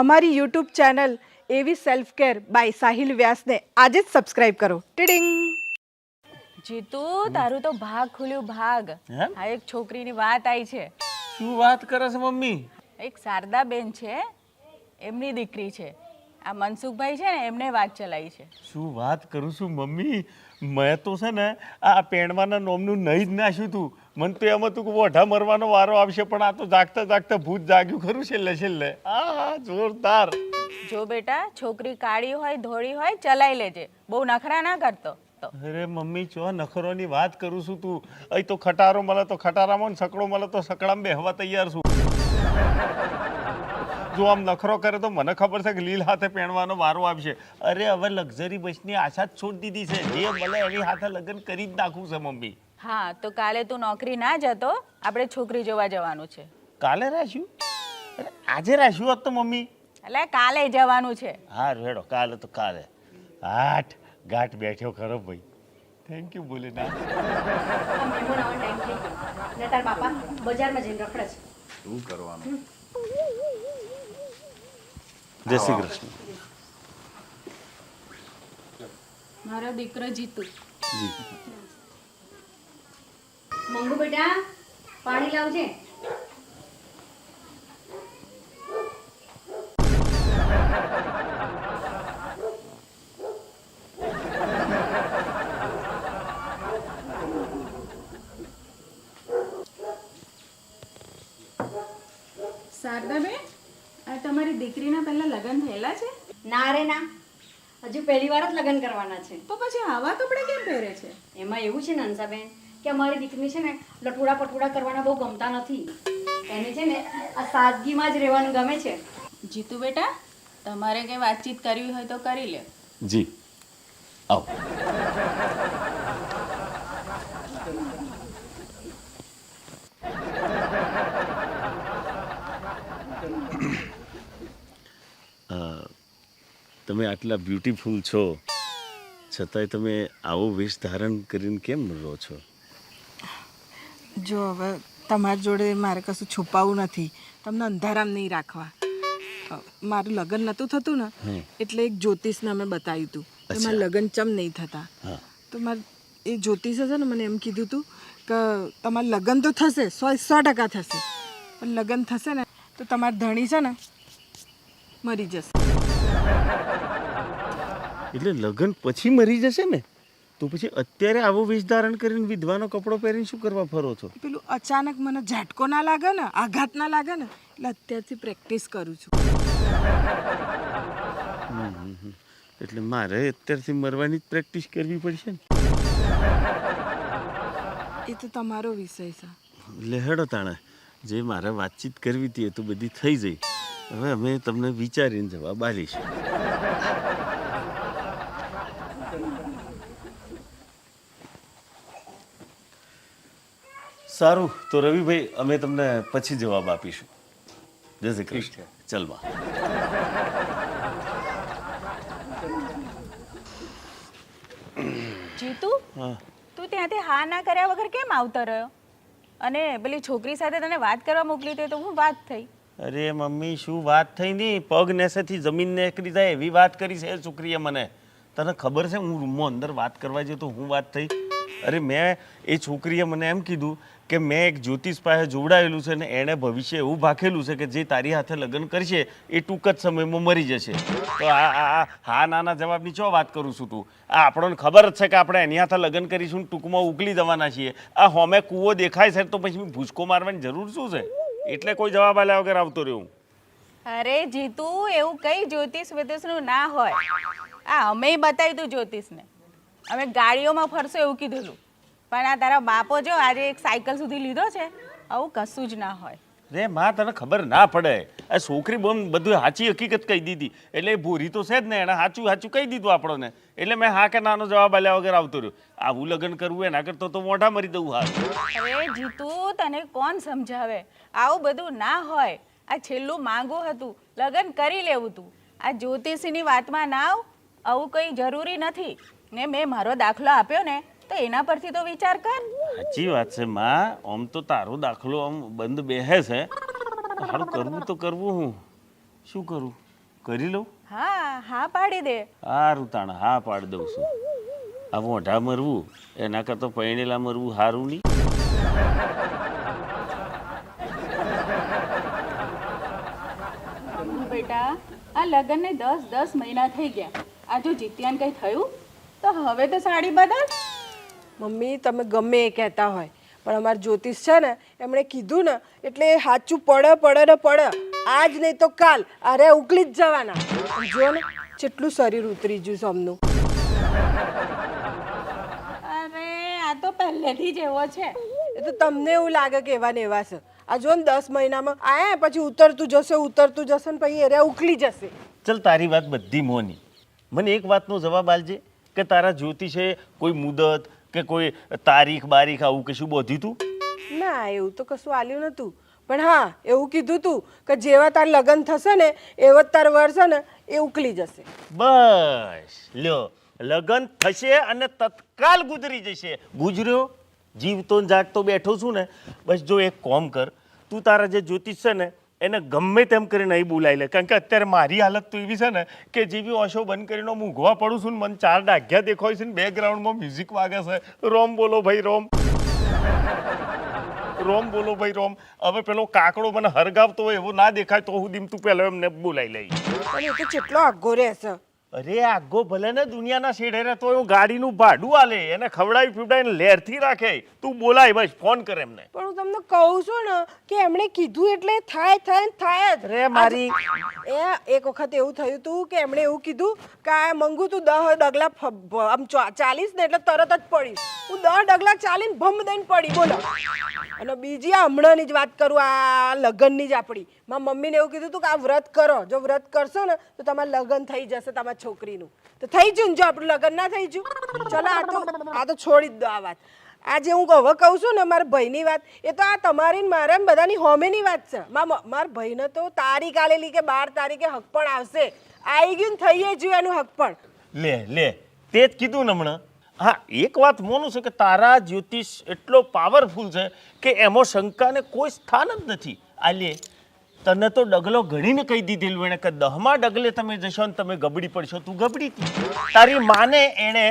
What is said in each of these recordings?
અમારી YouTube channel એવી self care bye Sahil વ્યાસને આજે જ સબસ્ક્રાઇબ કરો. ટીડિંગ. જીતુ, તારું તો ભાગ ખુલ્યું ભાગ. આ એક છોકરીની વાત આવી છે. શું વાત કરે છે મમ્મી? એક શારદાબેન છે, એમની દીકરી છે. આ મનસુખભાઈ છે ને, એમને વાત ચલાવી છે. શું વાત કરું છું મમ્મી? મેં તો છે ને આ પેણવાના નોમનું નહીં જ નાખ્યું તું. મને તો એમ હતું કે વોઢા મરવાનો વારો આવશે, પણ આ તો જાગતા જાગતા ભૂત જાગ્યું ખરું છેલ્લે છેલ્લે. આ જોરદાર. જો બેટા, છોકરી કાળી હોય ધોળી હોય ચલાઈ લેજે, બહુ નખરા ના કરતો. અરે મમ્મી, ચો નખરોની વાત કરું છું તું? અહીં તો ખટારો મળે તો ખટારામાં, સકડો મળે તો સકડામાં બેહવા તૈયાર છું. જો આમ નખરો કરે તો મને ખબર છે કે લીલ હાથે પહેણવાનો વારો આવશે. અરે હવે લક્ઝરી બસની આશા જ છોડી દીધી છે. જે મળે એની હાથે લગ્ન કરી જ નાખવું છે મમ્મી. હા, તો કાલે તું નોકરી ના જતો, આપણે છોકરી જોવા જવાનું છે. કાલે રાખ્યું? અરે આજે રાખ્યું હોત તો મમ્મી. એટલે કાલે જવાનું છે. હા રેડો, કાલે તો કાલે. આઠ ગાંઠ બેઠ્યો ખરો ભાઈ. થેન્ક યુ બોલે ના. તાર બાપા બજારમાં જઈને રખડે છે. શું કરવાનું? જય શ્રી કૃષ્ણ. મારો દીકરો જીતુ. જી. મંગુ બેટા પાણી લાવજે. શારદાબેન, આ તમારી દીકરીના પહેલા લગ્ન થયેલા છે? ના રે ના, હજુ પહેલી વાર જ લગ્ન કરવાના છે. તો પછી આવા કપડાં કેમ પહેરે છે? એમાં એવું છે ને હંસાબેન કે અમારી દીકરી છે ને લટુડા પટુડા કરવાના બહુ ગમતા નથી. એને છે ને આ સાદગીમાં જ રહેવાનું ગમે છે. જીતુ બેટા, તમારે કંઈ વાતચીત કરવી હોય તો કરી લે. જી આવો. તમે આટલા બ્યુટીફુલ છો, છતાંય તમે આવો વેશ ધારણ કરીને કેમ રહો છો? જો હવે તમારી જોડે મારે કશું છુપાવવું નથી, તમને અંધારામ નહીં રાખવા. મારું લગ્ન નહોતું થતું ને, એટલે એક જ્યોતિષને અમે બતાવ્યું હતું કે મારા લગ્ન ચમ નહીં થતા. તો મારે એ જ્યોતિષે છે ને મને એમ કીધું હતું કે તમારા લગ્ન તો થશે, 100% થશે, પણ લગ્ન થશે ને તો તમારા ધણી છે ને મરી જશે. એટલે લગ્ન પછી મરી જશે ને? તો પછી અત્યારે આવો વેશ ધારણ કરીને વિધવાનો કપડો પહેરીને શું કરવા ફરો છો? પેલું અચાનક મને ઝાટકો ના લાગે ને, આઘાત ના લાગે ને, એટલે અત્યારથી પ્રેક્ટિસ કરું છું. એટલે મારે અત્યારથી મરવાની જ પ્રેક્ટિસ કરવી પડશે ને? એ તો તમારો વિષય છે. લેહડો તાણે, જે મારે વાતચીત કરવી હતી એ તો બધી થઈ જઈ. હવે અમે તમને વિચારીને જવાબ આલીશું. સારું, તો રવિભાઈ અમે તમને પછી જવાબ આપીશું. જય શ્રી કૃષ્ણ. ચલવા. જીતુ, તું ત્યાંથી હા ના કર્યા વગર કેમ આવતો રહ્યો? અને પેલી છોકરી સાથે તને વાત કરવા મોકલી હતી તો હું વાત થઈ? અરે મમ્મી, શું વાત થઈ નહીં, પગ નેસેથી જમીન નીકળી જાય એવી વાત કરી છે છોકરીએ મને. તને ખબર છે હું રૂમમાં અંદર વાત કરવા જયો તો હું વાત થઈ? અરે મેં એ છોકરીએ મને એમ કીધું કે મેં એક જ્યોતિષ પાસે જોડાયેલું છે ને એણે ભવિષ્ય એવું ભાખેલું છે કે જે તારી હાથે લગ્ન કરશે એ ટૂંક જ સમયમાં મરી જશે. તો હા નાના જવાબની ચો વાત કરું છું તું? આ આપણને ખબર જ છે કે આપણે એની હાથે લગ્ન કરીશું, ટૂંકમાં ઉકલી જવાના છીએ. આ હોમે કૂવો દેખાય છે તો પછી ભૂસકો મારવાની જરૂર શું છે? એટલે કોઈ જવાબ આલ્યા વગર આવતો રહ્યો હું. અરે જીતુ, એવું કઈ જ્યોતિષ વિતિષનું ના હોય. આ અમે બતાવ્યું તું જ્યોતિષને, અમે ગાડીઓમાં ફરશો એવું કીધેલું, પણ આ તારા બાપો જો આજે એક સાયકલ સુધી લીધો છે, આવું કશું જ ના હોય. રે માં, તને ખબર ના પડે? આ છોકરી બધું સાચી હકીકત કહી દીધી, એટલે ભૂરી તો છે જ ને, એણે સાચું સાચું કહી દીધું આપણને. એટલે મેં હા કે નાનો જવાબ આલ્યા વગર આવતો રહ્યો. આવું લગ્ન કરવું એના કરતો તો મોઢા મરી દઉં. હા અરે જીતુ, તને કોણ સમજાવે? આવું બધું ના હોય. આ છેલ્લું માંગવું હતું, લગ્ન કરી લેવું તું. આ જ્યોતિષીની વાતમાં ના આવ, આવું કંઈ જરૂરી નથી. ને મેં મારો દાખલો આપ્યો ને તો એના પરથી તો વિચાર કર. સાચી વાત છે માં, આમ તો તારો દાખલો આમ બંધ બેહે છે, સારું કરવું તો કરવું. હું શું કરું? કરી લઉં? હા હા પાડી દે. સારું તાણ હા પાડી દઉં છું. આ મોઢા મરવું એના કરતાં પૈણેલા મરવું સારું નહીં. બેટા આ લગ્નને 10 મહિના થઈ ગયા. આ જો જીત્યાને કંઈ થયું તો હવે તો સાડી બદલ. મમ્મી તમે ગમે એ કહેતા હોય પણ અમારા જ્યોતિષ છે ને એમણે કીધું ને એટલે એ સાચું પડે આજ નહીં તો કાલ અરે ઉકલી જ જવાના. જો ને કેટલું શરીર ઉતરી ગયું સૌનું. અરે આ તો પહેલેથી જ એવો છે. એ તો તમને એવું લાગે કે એવા ને એવા છે. આ જો ને 10 મહિનામાં આયા પછી ઉતરતું જશે ને પછી એરે ઉકલી જશે. ચલ તારી વાત બધી મોની. મને એક વાતનો જવાબ આલજે કે તારા જ્યોતિષે કોઈ મુદત કે કોઈ તારીખ બારીખ આવું કશું બોધ્યું તું? ના એવું તો કશું આલ્યું નતું પણ હા એવું કીધું તું કે જેવા તાર લગ્ન થશે ને એવો તાર વર છે ને એ ઉકલી જશે. બસ લ્યો લગ્ન થશે અને તત્કાલ ગુજરી જશે. ગુજર્યો જીવતો ને જાગતો બેઠો છું ને બસ જો એક કોમ કર તું તારા જે જ્યોતિષ છે ને એને ગમે તેમ કરીને અહીં બોલાવી લે. કારણ કે અત્યારે મારી હાલત તો એવી છે ને કે જેવી ઓશો બંધ કરીને ઊંઘવા પડું છું ને મને 4 ડાઘ્યા દેખાય છે ને બેકગ્રાઉન્ડમાં મ્યુઝિક વાગે છે. રોમ બોલો ભાઈ રોમ, રોમ બોલો ભાઈ રોમ. હવે પેલો કાકડો મને હરગાવતો હોય એવો ના દેખાય તો હું તું પહેલો એમને બોલાવી લઈ. પણ એ તો કેટલો આઘો રહેશે. અરે આગો ભલે ને દુનિયાના શેડે રહેતો હું ગાડીનું ભાડું આલે એને ખવડાવી પીવડાવીને લેરથી રાખે. તું બોલાય બસ ફોન કર એમને. પણ હું તમને કહું છું ને કે એમણે કીધું એટલે થાય જ. અરે મારી એ એક વખત એવું થયું હતું કે એમણે એવું કીધું કે આ મંગુ તું 10 ડગલા આમ ચાલીસ ને એટલે તરત જ પડીશ. હું 10 ડગલા ચાલીને ભમ દઈને પડી બોલો. અને બીજી આ હમણાંની જ વાત કરું આ લગ્નની જ આપણી મારા મમ્મીને એવું કીધું હતું કે આ વ્રત કરો જો વ્રત કરશો ને તો તમારું લગ્ન થઈ જશે તમારા છોકરીનું. તો થઈ ગયું ને જો આપણું લગ્ન ના થઈ ગયું ચલો આ તો છોડી જ દો આ વાત. આજે હું હવે કહું છું ને મારા ભાઈની વાત એ તો આ તમારી મારા બધાની હોમેની વાત છે. મારા ભાઈને તો તારીખ આલેલી કે 12 તારીખે હક પણ આવશે. આવી ગયું ને થઈએ જ એનું હક પણ. લે તે જ કીધું ને હમણાં. હા એક વાત મોનું છે કે તારા જ્યોતિષ એટલો પાવરફુલ છે કે એમાં શંકાને કોઈ સ્થાન જ નથી. આલે તને તો ડગલો ઘણીને કહી દીધેલું એણે કે 10મા ડગલે તમે જશો ને તમે ગબડી પડશો. તું ગબડી હતી. તારી માને એણે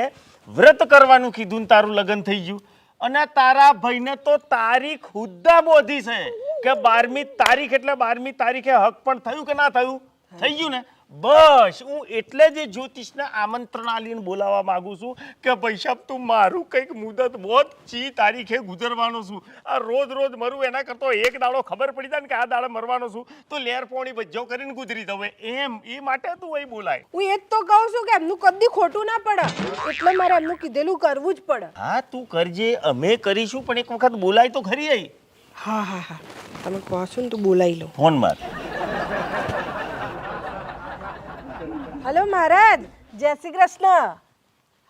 વ્રત કરવાનું કીધું ને તારું લગ્ન થઈ ગયું. અને તારા ભાઈને તો તારીખ હુદ્દા બોધી છે કે 12મી તારીખ એટલે 12મી તારીખે હક પણ થયું કે ના થયું? થઈ ગયું ને. બસ હું એટલે જ જ્યોતિષને આમંત્રણ આલીને બોલાવવા માંગુ છું કે ભાઈ સાહેબ તું મારું કંઈક મુદત બોધ ચી તારીખે ગુજરવાનો છું. આ રોજ મરું એના કરતો એક દાડો ખબર પડી જાય ને કે આ દાડે મરવાનો છું તો લેર પોણી બજ્જો કરીને ગુજરી દઉં એમ એ માટે તું અહીં બોલાય. હું એ જ તો કહું છું કે એમનું કદી ખોટું ના પડે એટલે મારે એમનું કીધેલું કરવું જ પડે. હા તું કરજે અમે કરીશું પણ એક વખત બોલાય તો ખરી અહીં. હા તમે કહો છો ને તું બોલાવી લો. ફોન માર. હલો મહારાજ જય શ્રી કૃષ્ણ.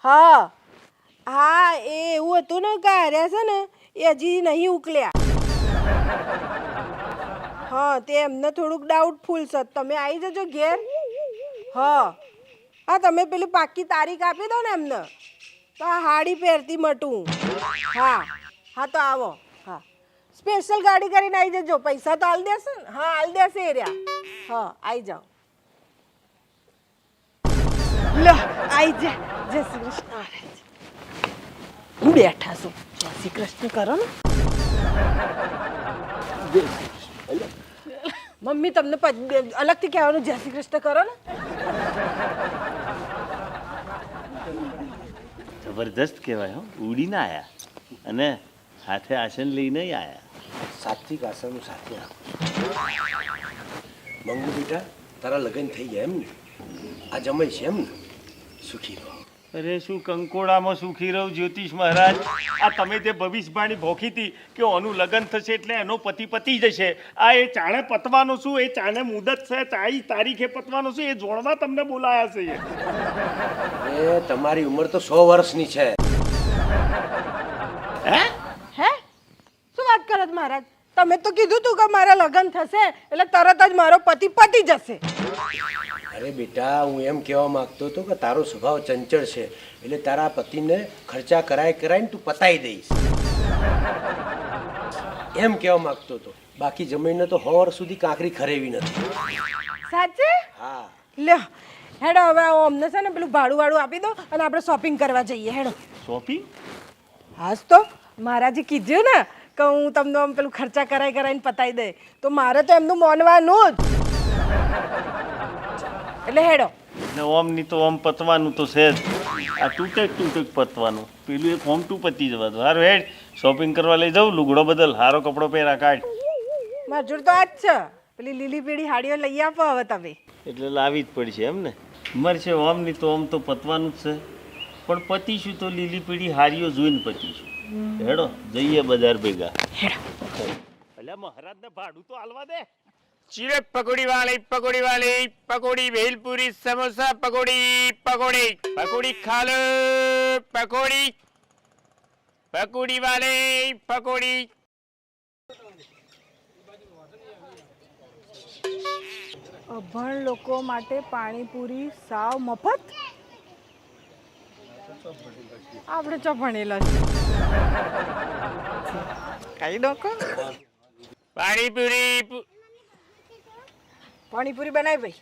હા એ એવું હતું ને કે હાર્યા છે ને એ હજી નહીં ઉકલ્યા. હા તે એમને થોડુંક ડાઉટફુલ છે. તમે આવી જજો ઘેર. હા તમે પેલી પાકી તારીખ આપી દો ને એમને તો આ હાડી પહેરતી મટું. હા તો આવો. હા સ્પેશિયલ ગાડી કરીને આવી જજો. પૈસા તો હાલ દેશે ને? હા હાલ દેશે એ રહ્યા. હા આવી જાઓ. લો આઈ જા. જય શ્રી કૃષ્ણ. હું બેઠા છું. જય શ્રી કૃષ્ણ કરો ને. મમ્મી તમને અલગથી કહેવાનું જય શ્રી કૃષ્ણ કરો ને. જબરદસ્ત કહેવાય હો. ઉડીને આયા અને હાથે આસન લઈને આયા. સાત્વિક આસનનું સાથે મંગુ બેટા તારા લગ્ન થઈ ગયા એમ ને? આ જમાઈ છે એમ ને? સુખી રહો. અરે શું કંકોડામાં સુખી રહું જ્યોતિષ મહારાજ. આ તમે જે ભવિષ્યવાણી ભોખી હતી કે ઓનું લગ્ન થશે એટલે એનો પતી જશે. આ એ ચાણે પતવાનો શું એ ચાણે મુદત છે ચાઈ તારીખે પતવાનો શું એ જોડવા તમને બોલાયા છે. એ તમારી ઉંમર તો 100 વર્ષની છે. હે શું વાત કરો છો મહારાજ? તમે તો કીધું તું કે મારા લગ્ન થશે એટલે તરત જ મારો પતી જશે. અરે બેટા હું એમ કહેવા માંગતો હતો કે તારો સ્વભાવ ચંચળ છે એટલે તારા પતિને ખર્ચા કરાઈને તું પતાઈ દઈશ એમ કહેવા માંગતો હતો. બાકી જમીનને તો 100 વર્ષ સુધી કાંકરી ખરેવી નથી. સાચે? હા લ્યો હેડો હવે અમને છે ને પેલું ભાડું વાળું આપી દો અને આપણે શોપિંગ કરવા જઈએ હેડો. શોપિંગ? હાસ તો મહારાજે કીધું ને કે હું તમને આમ પેલું ખર્ચા કરાઈને પતાવી દે તો મારે તો એમનું માનવાનું જ. એટલે હેડો. ને ઓમ ની તો ઓમ પતવાનું તો છે જ. આ તૂટેક પતવાનું, પેલું એક હોમ ટુ પતી જવાનું. હારું હેડ, શોપિંગ કરવા લઈ જાઉં, લુગડો બદલ, હારો કપડો પહેરા કાઢ. મારી જોડે તો આ જ છે, પેલી લીલી પીળી હાડીઓ લઈ આપો હવે તમે. એટલે લાવી જ પડશે એમ ને. મરશે ઓમ ની તો ઓમ તો પતવાનું જ છે, પણ પતીશું તો લીલી પીળી હારીઓ જોઈને પતીશું. હેડો જઈએ બજાર ભેગા. અલ્યા મહારાજને ભાડું તો હાલવા દે. चिरक पकौड़ी वाली पकौड़ी भेलपुरी समोसा पकौड़ी पकौड़ी पकौड़ी खा लो पकौड़ी पकौड़ी वाले पकौड़ी. અભણ લોકો માટે પાણીપુરી સાવ મફત. આપણે ચો ભણેલા છે કઈ ડોકો. पानीपुरी પાણીપુરી બનાવી ભાઈ.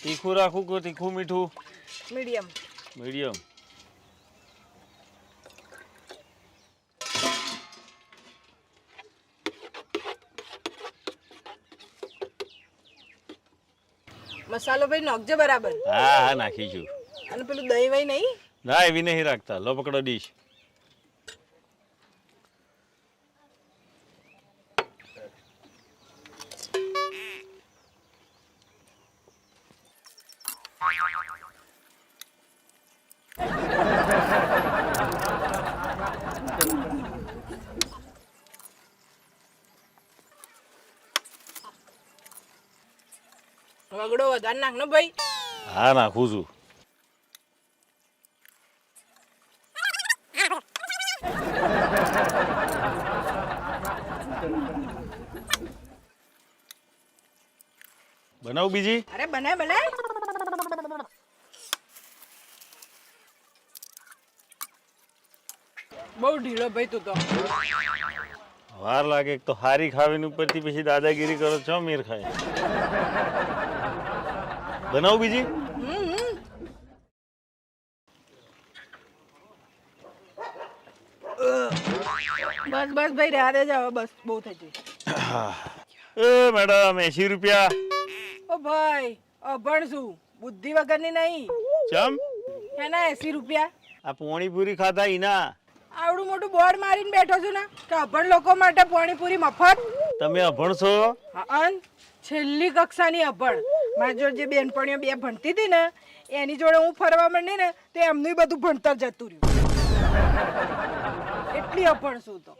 તીખું રાખું કે તીખું મીઠું? મીડિયમ. મીડિયમ. મસાલો ભાઈ નાખજો બરાબર. હા હા નાખીશું. અને પેલું દહીં વહી નહીં. ના એવી નહીં રાખતા. લો પકડો ડીશ. વગડો વધારે નાખ ને ભાઈ. હા નાખું છું. બનાવું બીજી? અરે બનાય બનાય. બહુ ઢીલો ભાઈ તું તો. વાર લાગે. એક તો હારી ખાવીને ઉપરથી પછી દાદાગીરી કરો છો, મીર ખાય. બનાવું બીજી? બસ બસ ભાઈ રહ્યા દેજો હવે, બસ બહુ થઈ ગઈ. એ મેડમ 80 રૂપિયા. ઓ ભાઈ અભણ છું, બુદ્ધિ વગરની નહીં. ચમ? એના 80 રૂપિયા. આ પાણીપુરી ખાધા ઈના. આવડું મોટું બોર્ડ મારીને બેઠો છું ને કે અભણ લોકો માટે પાણીપુરી મફત. તમે અભણ છો? અન છેલ્લી કક્ષાની અભણ. મારી જોડે જે બેનપણીઓ બે ભણતી હતી ને એની જોડે હું ફરવા માંડી ને તે એમનું બધું ભણતર જતું રહ્યું. એટલી અભણ છું તો.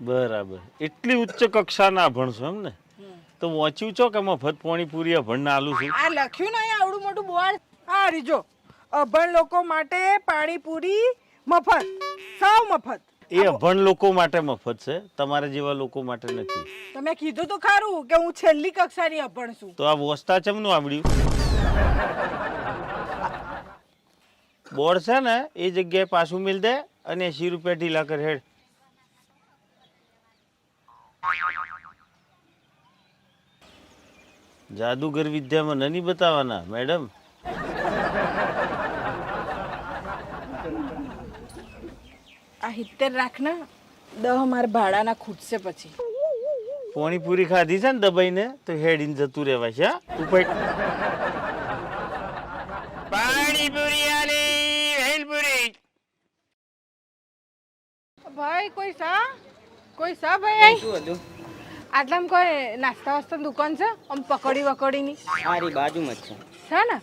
બરાબર. એટલી ઉચ્ચ કક્ષાના અભણ છો એમ ને? તો વાંચ્યું છો કે મફત પાણીપુરી અભણને આલું છું? આ લખ્યું નહીં આવડું મોટું બોર્ડ. આ રીજો અભણ લોકો માટે પાણીપુરી મફત, સાવ મફત. એ અભણ લોકો માટે મફત છે, તમારા જેવા લોકો માટે નથી. તમે કીધું તો ખરું કે હું છેલ્લી કક્ષાની અભણ છું. તો આ વોસ્તા ચમનું આવડ્યું? બોર્ડ છે ને એ જગ્યાએ પાછું મિલ દે અને 80 રૂપિયા ઢીલા કર હેડ. જાદુગર વિદ્યામાં નહીં બતાવવાના મેડમ. આ 70 રાખ ને 10 મારા ભાડાના ખૂટશે પછી. પાણીપુરી ખાધી છે ને દબાઈને તો હેડીને જતું રહેવાય છે. ઉપર पानीपुरी वाली भेलपुरी. ભાઈ કોઈ સા ભાઈ આઈ શું હતું? આટલામાં કોઈ નાસ્તા વાસ્તાની દુકાન છે આમ પકોડી વકોડીની? મારી બાજુમાં જ છે. છે ને?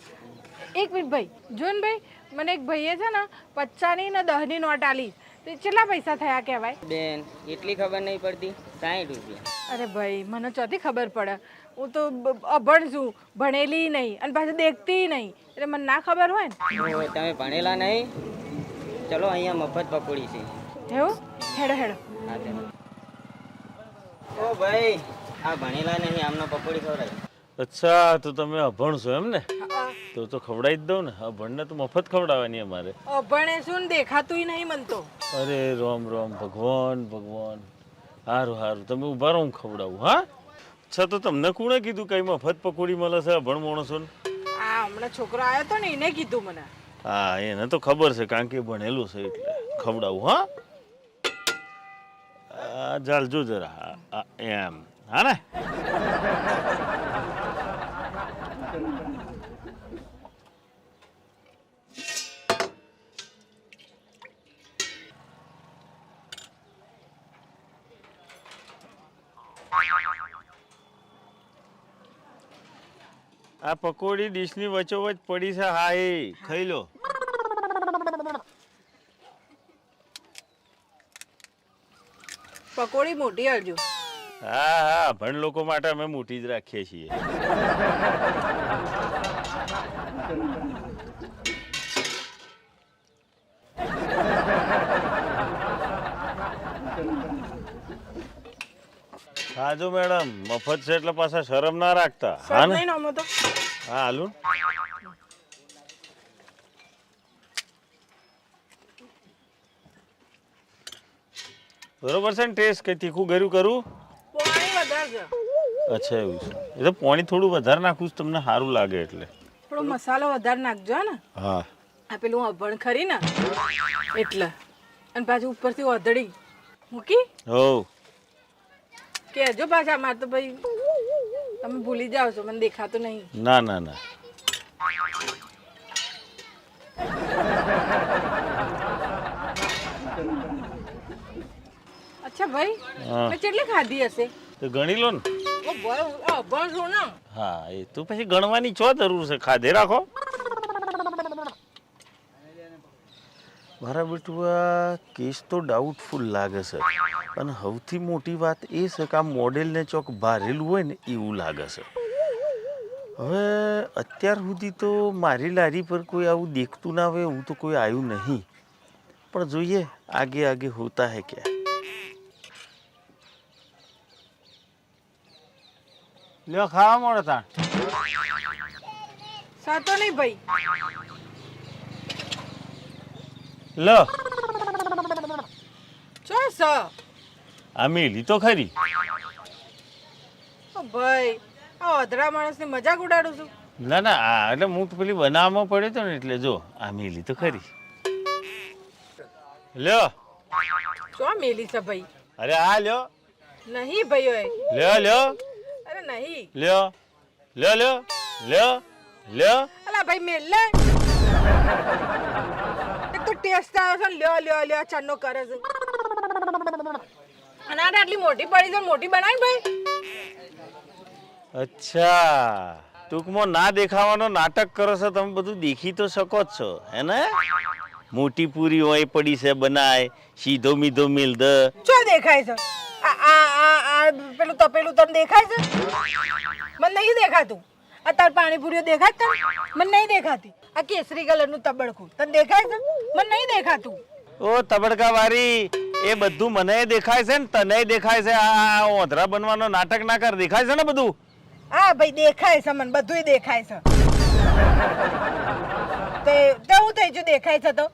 એક મિનિટ ભાઈ જો ને ભાઈ, મને એક ભાઈએ છે ને 50ની ને 10ની નોટ આલી. તો કેટલા પૈસા થયા કહેવાય? બેન એટલી ખબર નહીં પડતી. 60 રૂપિયા. અરે ભાઈ મને ચોથી ખબર પડે. હું તો અભણ છું, ભણેલી નહીં અને પાછું દેખતી નહીં, એટલે મને ના ખબર હોય ને. ઓહો, તમે ભણેલા નહીં? ચલો અહીંયા મફત પકોડી છે. એવું? હેડો હેડો. હા ચાલો. ઓ ભાઈ આ ભણેલા નહીં, આમનો પકોડી ખવડાવી. અચ્છા, તો તમે અભણ છો એમ ને? તો ખવડાવી જ દઉં ને. અભણને તો મફત ખવડાવવાની અમારે. અભણે શું ને દેખાતુંય નહીં મન તો. અરે રામ રામ ભગવાન ભગવાન. સારું સારું તમે ઊભા રહો હું ખવડાવું હા અચ્છા તો તમને કોણે કીધું કઈ મફત પકોડી મળે છે અભણ માણસોને આ હમણાં છોકરો આવ્યો હતો ને એને કીધું મને. હા એને તો ખબર છે કારણ કે એ ભણેલું છે એટલે ખવડાવું હા ચાલજો જરા એમ હા ને આ પકોડી ડીશની વચ્ચોવચ પડી છે હા એ ખાઈ લો પકોડી મોટી હરજો. હા હા ભણ લોકો માટે અમે મોટી જ રાખીએ છીએ હાજો મેડમ મફત છે એટલે પાછા શરમ ના રાખતા હા ને નહીં નામો તો હા હાલું બરોબર છે ને ટેસ્ટ કઈ તીખું ગરું કરું પાણી વધારે છે. અચ્છા એવું છે એ તો પાણી થોડું વધારે નાખું છું તમને સારું લાગે એટલે થોડો મસાલો વધારે નાખજો ને. હા આ પેલું અભણ ખરી ને એટલે અને પાછું ઉપરથી ઓધડી મૂકી હો કહેજો પાછા મારે તો ભાઈ તમે ભૂલી જાઓ છો મને દેખાતું નહીં. ના ના ના અચ્છા ભાઈ હા. મેં કેટલી ખાધી હશે? તો ગણી લો ને ઓ ભાઈ અભણ છું ને. હા એ તો પછી ગણવાની ચો જરૂર છે ખાધે રાખો મારા બેટુઆ કેસ તો ડાઉટફુલ લાગે છે અને સૌથી મોટી વાત એ છે કે આ મોડેલને ચોક ભારેલું હોય ને એવું લાગે છે હવે અત્યાર સુધી તો મારી લારી પર કોઈ આવું દેખતું ના હોય એવું તો કોઈ આવ્યું નહીં પણ જોઈએ આગે આગે હોતા હે ક્યાં લ્યો ખાવા મળે તાણ સાતો નહીં ભાઈ. લો ચો સ આ મેલી તો ખરી ઓ ભાઈ આ અધરા માણસની મજાક ઉડાડું છું. ના ના આ એટલે હું તો પેલી બનાવવામાં પડ્યો હતો ને એટલે જો આ મેલી તો ખરી લ્યો ચો મેલી છે ભાઈ. અરે આ લ્યો નહીં ભાઈ ઓય. લ્યો લ્યો અરે નહીં. લ્યો લ્યો લ્યો લ્યો લ્યો અલા ભાઈ મેલ લે. એક તો ટેસ્ટ આવ્યો છે ને લ્યો લ્યો લ્યો ચન્નો કરે છે અને આને આટલી મોટી પડી છે મોટી બનાવી ભાઈ. અચ્છા ટૂંકમાં ના દેખાવાનો નાટક કરો છો તમે બધું દેખી તો શકો જ છો હે ને મોટી પૂરી હોય પડી છે બનાય સીધો મીધો મિલ દ ચો દેખાય છે આ આ આ આ પેલું તપેલું તને દેખાય છે? મને નહીં દેખાતું. આ તાર પાણીપુરીઓ દેખાય તને? મને નહીં દેખાતી. આ કેસરી કલરનું તબડકું તને દેખાય છે? મને નહીં દેખાતું. ઓ તબડકા વારી એ બધું મને દેખાય છે ને તને દેખાય છે આ ઓધરા બનવાનો નાટક ના કર દેખાય છે ને બધું હા ભાઈ દેખાય છે મને બધુંય દેખાય છે. તે હું થઈ ગયું દેખાય છે તો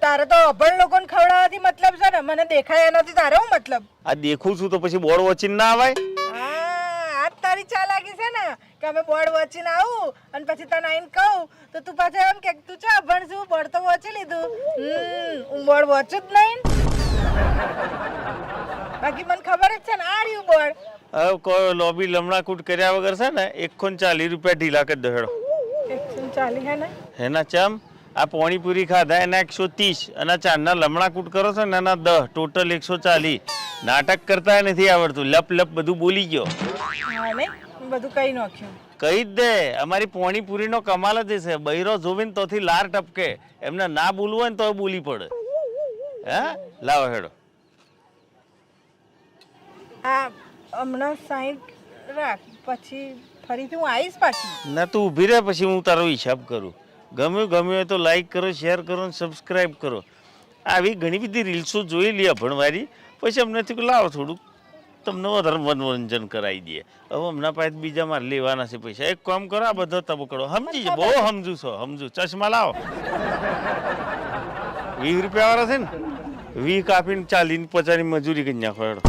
તારે તો અભણ લોકોને ખવડાવવાથી મતલબ છે ને મને દેખાય એનાથી તારે શું મતલબ? આ દેખું છું તો પછી બોર્ડ વોચીને ના આવાય હા આ જ તારી ચાલાકી છે ને કે અમે બોર્ડ વોચીને આવું અને પછી તને આવીને કહું તો તું પાછા એમ કે તું ચા અભણ છું બોર્ડ તો વોચી લીધું. હું બોર્ડ વોચું જ નહીં. બાકી મને ખબર જ છે ને આ રહ્યું બોર્ડ. હવે કોઈ લોબી લમણાકૂટ કર્યા વગર છે ને 140 રૂપિયા ઢીલા કરી દો હેડો 140 હે ને એના ચમ આ પાણીપુરી ખાધા એના 130 અને ચારના લમણાકૂટ કરો છો ને એના 10 ટોટલ 140 નાટક કરતા નથી આવડતું લપ લપ બધું બોલી ગયો હા નહીં બધું કઈ નાખ્યું. કહી જ દે અમારી પાણીપુરીનો કમાલ જ છે બૈરો જોવીને તોથી લાર ટપકે એમને ના બોલવું હોય ને તો બોલી પડે હે લાવો હેડો આ હમણાં 60 રાખ પછી ફરીથી હું આવીશ પાછી. ના તું ઊભી રહે પછી હું તારો હિસાબ કરું ગમ્યું હોય તો લાઈક કરો શેર કરો અને સબસ્ક્રાઈબ કરો આવી ઘણી બધી રીલ્સો જોઈ લે ભણવારી પછી અમને થયું લાવો થોડુંક તમને વધારે મનોરંજન કરાવી દઈએ હવે હમણાં પાસે બીજા મારે લેવાના છે પૈસા એક કામ કરો આ બધો તબકડો સમજી બહુ સમજુ છો સમજુ ચશ્મા લાવો 20 રૂપિયા વાળા છે ને 20 કાપીને 40 50 મજૂરી કરી નાખો હેડો